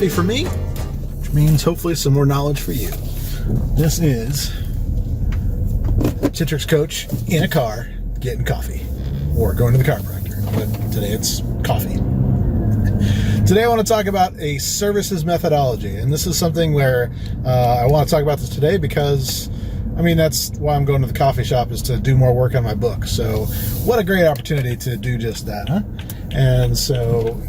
coffee for me, which means hopefully some more knowledge for you. This is CitrixCoach in a car getting coffee, or going to the chiropractor, but today it's coffee. Today I want to talk about a services methodology, and this is something where I want to talk about this today because, that's why I'm going to the coffee shop, is to do more work on my book. So what a great opportunity to do just that, huh? And so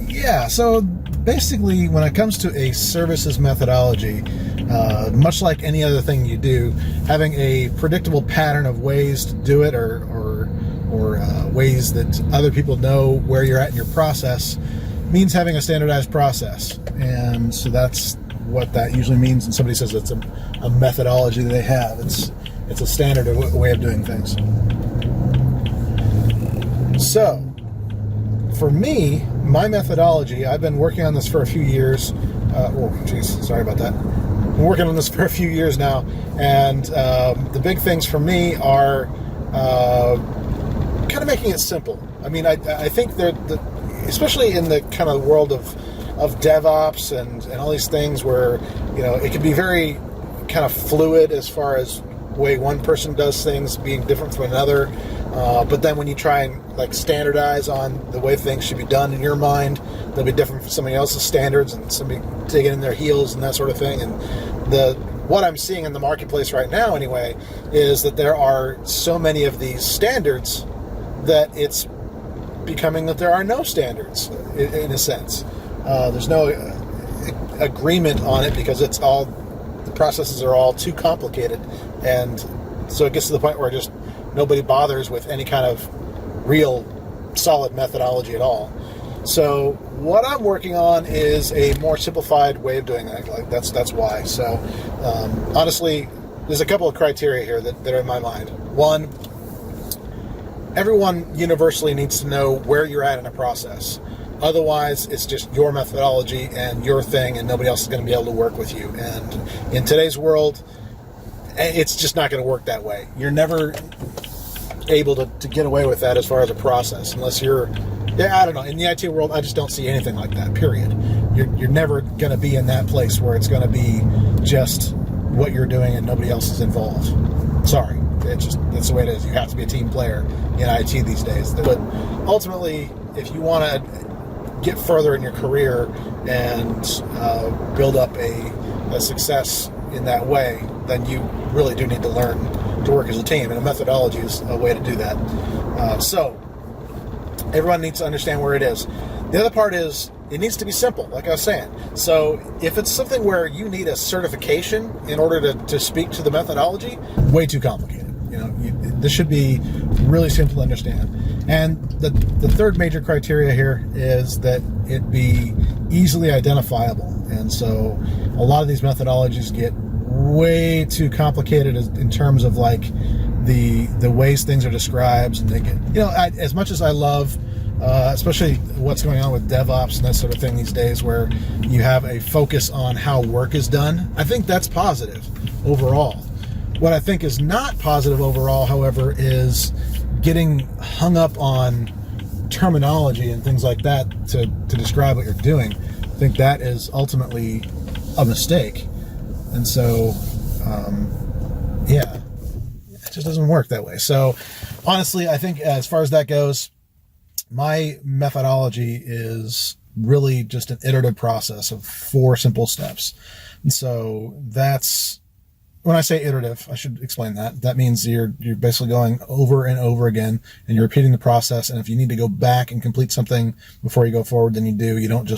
basically when it comes to a services methodology, much like any other thing you do, having a predictable pattern of ways to do it or ways that other people know where you're at in your process means having a standardized process. And so that's what that usually means. And somebody says it's a methodology that they have. It's a standard way of doing things. So for me, my methodology, I've been working on this for a few years. Sorry about that. I'm working on this for a few years now. And the big things for me are kind of making it simple. I think especially in the kind of world of DevOps and all these things where, it can be very kind of fluid as far as the way one person does things being different from another. But then when you try and standardize on the way things should be done in your mind, they'll be different from somebody else's standards and somebody digging in their heels and that sort of thing. And what I'm seeing in the marketplace right now anyway is that there are so many of these standards that it's becoming that there are no standards in a sense. There's no agreement on it because the processes are all too complicated, and so it gets to the point where just nobody bothers with any kind of real solid methodology at all. So what I'm working on is a more simplified way of doing that. That's why. So honestly, there's a couple of criteria here that are in my mind. One, everyone universally needs to know where you're at in a process. Otherwise, it's just your methodology and your thing, and nobody else is going to be able to work with you. And in today's world, it's just not going to work that way. You're never able to get away with that as far as a process, unless you're, I don't know. In the IT world, I just don't see anything like that, period. You're never going to be in that place where it's going to be just what you're doing and nobody else is involved. Sorry. That's the way it is. You have to be a team player in IT these days. But ultimately, if you want to get further in your career and build up a success in that way, then you really do need to learn to work as a team, and a methodology is a way to do that. So everyone needs to understand where it is. The other part is it needs to be simple, like I was saying. So if it's something where you need a certification in order to speak to the methodology, way too complicated. This should be really simple to understand. And the third major criteria here is that it be easily identifiable. And so a lot of these methodologies get way too complicated in terms of the ways things are described, and they get, as much as I love especially what's going on with DevOps and that sort of thing these days, where you have a focus on how work is done, I think that's positive overall. What I think is not positive overall, however, is getting hung up on terminology and things like that to describe what you're doing. I think that is ultimately a mistake. And so, it just doesn't work that way. So honestly, I think as far as that goes, my methodology is really just an iterative process of 4 simple steps. And so that's, when I say iterative, I should explain that. That means you're basically going over and over again, and you're repeating the process. And if you need to go back and complete something before you go forward, then you do. You don't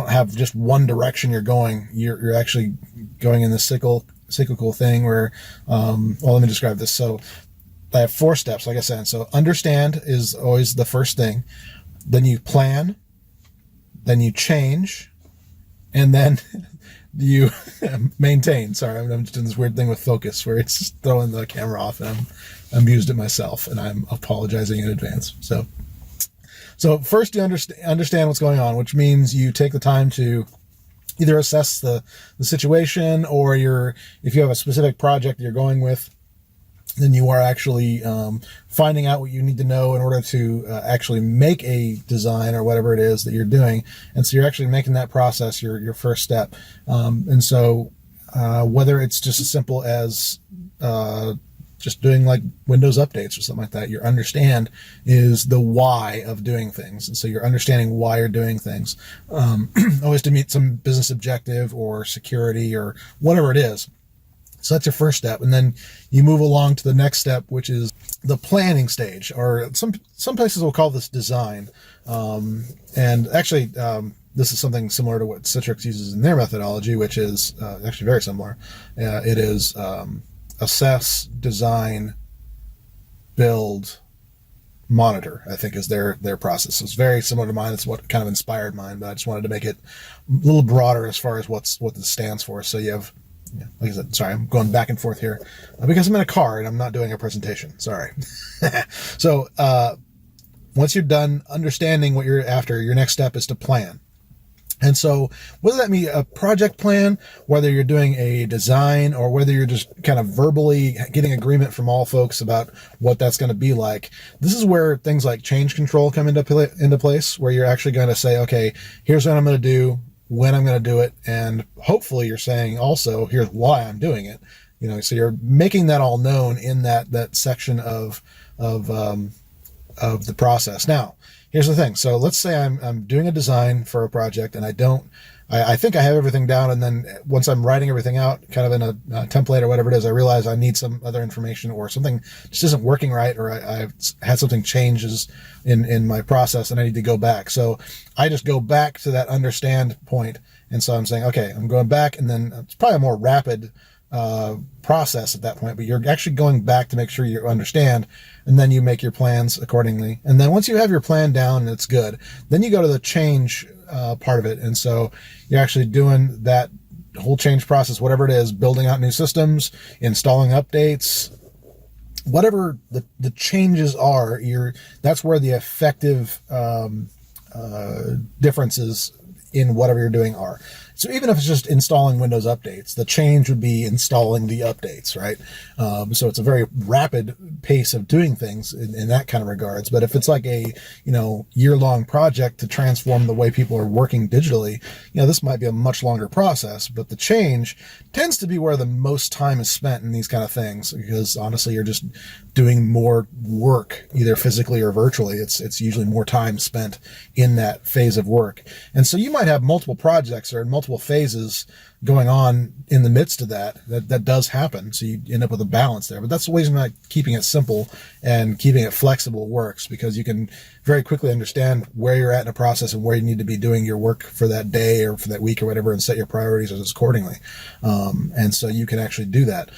have just one direction you're going. You're actually going in this cyclical thing where, let me describe this. So I have 4 steps, like I said. So understand is always the first thing. Then you plan, then you change, and then you maintain. Sorry, I'm just doing this weird thing with focus where it's just throwing the camera off, and I'm amused at myself, and I'm apologizing in advance. So first you understand what's going on, which means you take the time to either assess the situation, or if you have a specific project you're going with, than you are actually finding out what you need to know in order to actually make a design or whatever it is that you're doing. And so you're actually making that process your first step. And so whether it's just as simple as just doing like Windows updates or something like that, your understand is the why of doing things. And so you're understanding why you're doing things, always to meet some business objective or security or whatever it is. So that's your first step. And then you move along to the next step, which is the planning stage, or some places will call this design. And actually, this is something similar to what Citrix uses in their methodology, which is actually very similar. It is assess, design, build, monitor, I think is their process. So it's very similar to mine. It's what kind of inspired mine, but I just wanted to make it a little broader as far as what this stands for. So you have, like I said, sorry, I'm going back and forth here because I'm in a car and I'm not doing a presentation. Sorry. So once you're done understanding what you're after, your next step is to plan. And so whether that be a project plan, whether you're doing a design, or whether you're just kind of verbally getting agreement from all folks about what that's going to be like, this is where things like change control come into place, where you're actually going to say, okay, here's what I'm going to do, when I'm going to do it, and hopefully you're saying also, here's why I'm doing it. So you're making that all known in that section of the process. Now, here's the thing. So let's say I'm doing a design for a project and I think I have everything down. And then once I'm writing everything out kind of in a template or whatever it is, I realize I need some other information or something just isn't working right, or I've had something changes in my process and I need to go back. So I just go back to that understand point. And so I'm saying, okay, I'm going back, and then it's probably a more rapid process at that point, but you're actually going back to make sure you understand, and then you make your plans accordingly. And then once you have your plan down and it's good, then you go to the change part of it. And so you're actually doing that whole change process, whatever it is, building out new systems, installing updates, whatever the changes are, that's where the effective differences in whatever you're doing are. So even if it's just installing Windows updates, the change would be installing the updates, right? So it's a very rapid pace of doing things in that kind of regards. But if it's like a, year-long project to transform the way people are working digitally, this might be a much longer process. But the change tends to be where the most time is spent in these kind of things, because honestly, you're just doing more work, either physically or virtually. It's usually more time spent in that phase of work. And so you might have multiple projects or multiple phases going on in the midst of that does happen. So you end up with a balance there. But that's the reason why keeping it simple and keeping it flexible works, because you can very quickly understand where you're at in a process and where you need to be doing your work for that day or for that week or whatever, and set your priorities accordingly. And so you can actually do that.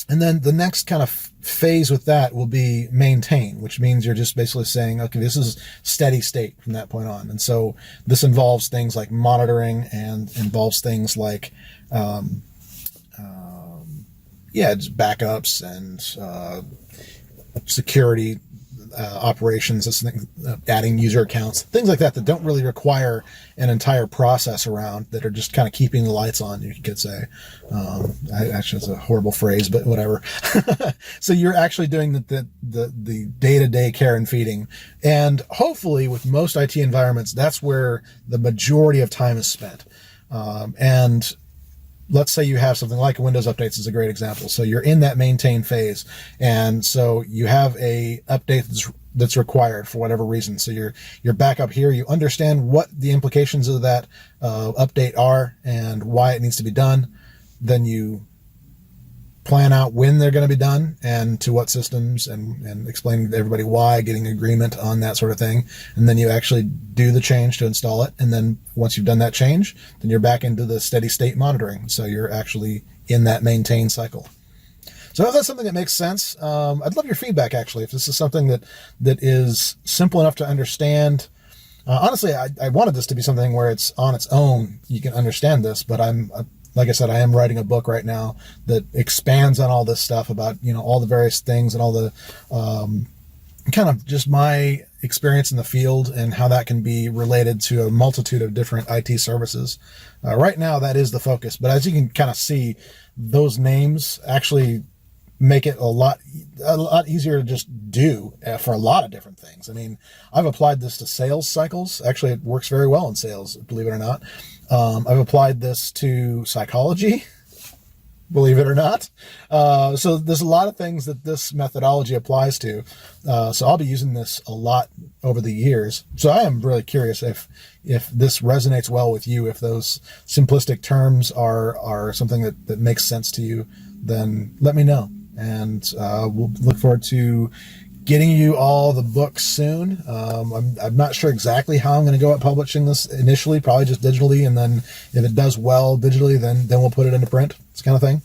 And then the next kind of phase with that will be maintain, which means you're just basically saying, okay, this is steady state from that point on. And so this involves things like monitoring, and involves things like, just backups and security operations, adding user accounts, things like that don't really require an entire process around, that are just kind of keeping the lights on, you could say. Actually, it's a horrible phrase, but whatever. So you're actually doing the day-to-day care and feeding. And hopefully with most IT environments, that's where the majority of time is spent. And let's say you have something like Windows updates is a great example. So you're in that maintain phase, and so you have a update that's required for whatever reason. So you're back up here. You understand what the implications of that update are and why it needs to be done. Then you plan out when they're going to be done and to what systems, and explaining to everybody why, getting agreement on that sort of thing. And then you actually do the change to install it. And then once you've done that change, then you're back into the steady state monitoring. So you're actually in that maintain cycle. So if that's something that makes sense, I'd love your feedback, actually. If this is something that is simple enough to understand. Honestly, I wanted this to be something where it's on its own, you can understand this, but like I said, I am writing a book right now that expands on all this stuff about, all the various things and all the kind of just my experience in the field and how that can be related to a multitude of different IT services. Right now, that is the focus. But as you can kind of see, those names actually make it a lot easier to just do for a lot of different things. I mean, I've applied this to sales cycles. Actually, it works very well in sales, believe it or not. I've applied this to psychology, believe it or not. So there's a lot of things that this methodology applies to. So I'll be using this a lot over the years. So I am really curious if this resonates well with you, if those simplistic terms are something that makes sense to you, then let me know. And we'll look forward to getting you all the books soon. I'm not sure exactly how I'm going to go at publishing this initially, probably just digitally. And then if it does well digitally, then we'll put it into print. This kind of thing.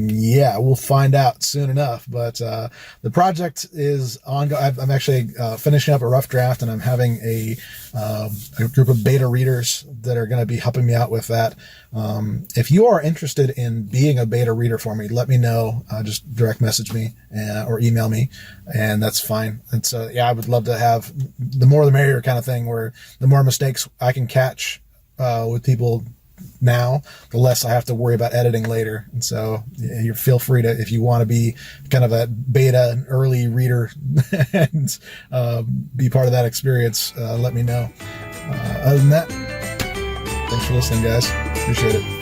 Yeah, we'll find out soon enough. But the project is ongoing. I'm actually finishing up a rough draft, and I'm having a group of beta readers that are going to be helping me out with that. If you are interested in being a beta reader for me, let me know. Just direct message me or email me, and that's fine. And so, yeah, I would love to have the more the merrier kind of thing, where the more mistakes I can catch with people now, the less I have to worry about editing later. And so you feel free to, if you want to be kind of a beta and early reader and be part of that experience, let me know. Other than that, thanks for listening, guys. Appreciate it.